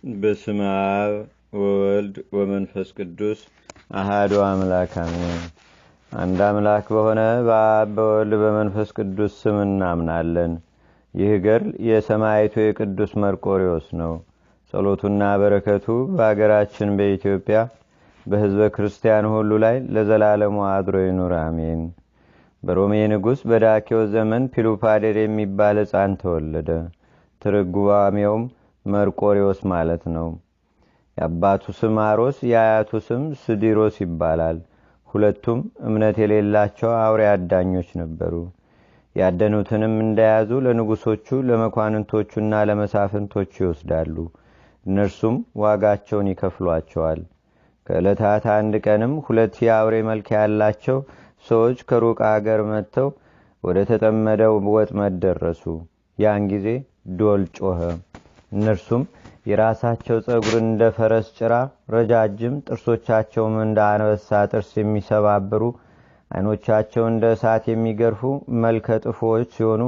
በስመ አብ ወወልድ ወመንፈስ ቅዱስ አሐዱ አምላክ አሜን። አንድ አምላክ በሆነ በአብ በወልድ በመንፈስ ቅዱስ ስም እናምናለን። ይህ ገድል የሰማዕቱ የቅዱስ መርቆሬዎስ ነው። ጸሎቱና በረከቱ በአገራችን በኢትዮጵያ በሕዝበ ክርስቲያን ሁሉ ላይ ለዘላለሙ አድሮ ይኑር አሜን። በሮሜ ንጉሥ በዳኪዎስ ዘመን ፒሉፓዴር የሚባል ሕፃን ተወለደ። ትርጓሜውም መርቆሬዎስ ማለት ነው። የአባቱ ስም አሮስ የአያቱ ስም ስዲሮስ ይባላል። ሁለቱም እምነት የሌላቸው አውሬ አዳኞች ነበሩ። ያደኑትንም እንደያዙ ለንጉሶቹ ለመኳንንቶቹና ለመሳፍንቶቹ ይወስዳሉ። እነርሱም ዋጋቸውን ይከፍሏቸዋል። ከዕለታት አንድ ቀንም ሁለት የአውሬ መልክ ያላቸው ሰዎች ከሩቅ አገር መጥተው ወደ ተጠመደው ወጥመድ ደረሱ። ያን ጊዜ ዶል ጮኸ። እነርሱም የራሳቸው ጸጉር እንደ ፈረስ ጭራ ረጃጅም፣ ጥርሶቻቸውም እንደ አንበሳ ጥርስ የሚሰባብሩ፣ ዓይኖቻቸው እንደ እሳት የሚገርፉ መልከ ጥፎዎች ሲሆኑ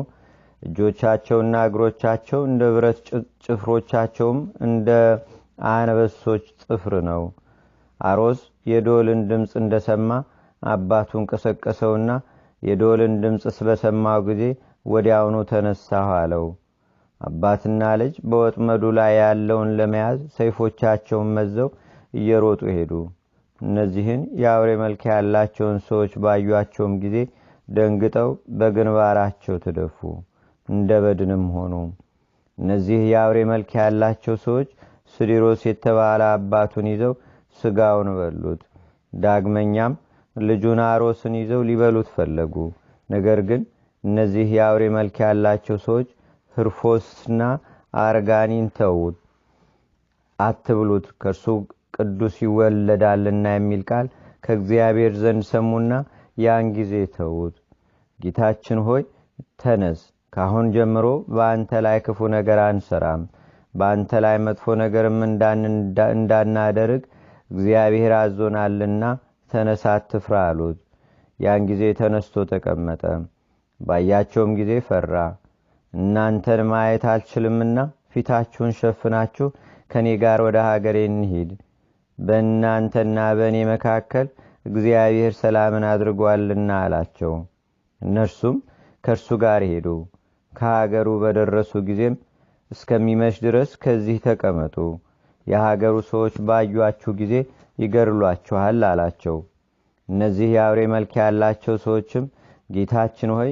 እጆቻቸውና እግሮቻቸው እንደ ብረት፣ ጭፍሮቻቸውም እንደ አንበሶች ጥፍር ነው። አሮስ የዶልን ድምፅ እንደሰማ አባቱን ቀሰቀሰውና የዶልን ድምፅ በሰማው ጊዜ ወዲያውኑ ተነሳሁ አለው። አባትና ልጅ በወጥመዱ ላይ ያለውን ለመያዝ ሰይፎቻቸውን መዘው እየሮጡ ሄዱ። እነዚህን የአውሬ መልክ ያላቸውን ሰዎች ባዩአቸውም ጊዜ ደንግጠው በግንባራቸው ተደፉ፣ እንደ በድንም ሆኑ። እነዚህ የአውሬ መልክ ያላቸው ሰዎች ስዲሮስ የተባለ አባቱን ይዘው ስጋውን በሉት። ዳግመኛም ልጁን አሮስን ይዘው ሊበሉት ፈለጉ። ነገር ግን እነዚህ የአውሬ መልክ ያላቸው ሰዎች ህርፎስና አርጋኒን ተዉት፣ አትብሉት፣ ከእርሱ ቅዱስ ይወለዳልና የሚል ቃል ከእግዚአብሔር ዘንድ ሰሙና ያን ጊዜ ተዉት። ጌታችን ሆይ ተነስ፣ ካሁን ጀምሮ በአንተ ላይ ክፉ ነገር አንሰራም፣ በአንተ ላይ መጥፎ ነገርም እንዳናደርግ እግዚአብሔር አዞናልና ተነስ፣ አትፍራ አሉት። ያን ጊዜ ተነስቶ ተቀመጠ። ባያቸውም ጊዜ ፈራ። እናንተን ማየት አልችልምና ፊታችሁን ሸፍናችሁ ከኔ ጋር ወደ ሀገሬ እንሂድ፣ በእናንተና በእኔ መካከል እግዚአብሔር ሰላምን አድርጓልና አላቸው። እነርሱም ከእርሱ ጋር ሄዱ። ከሀገሩ በደረሱ ጊዜም እስከሚመሽ ድረስ ከዚህ ተቀመጡ፣ የሀገሩ ሰዎች ባዩአችሁ ጊዜ ይገድሏችኋል አላቸው። እነዚህ የአውሬ መልክ ያላቸው ሰዎችም ጌታችን ሆይ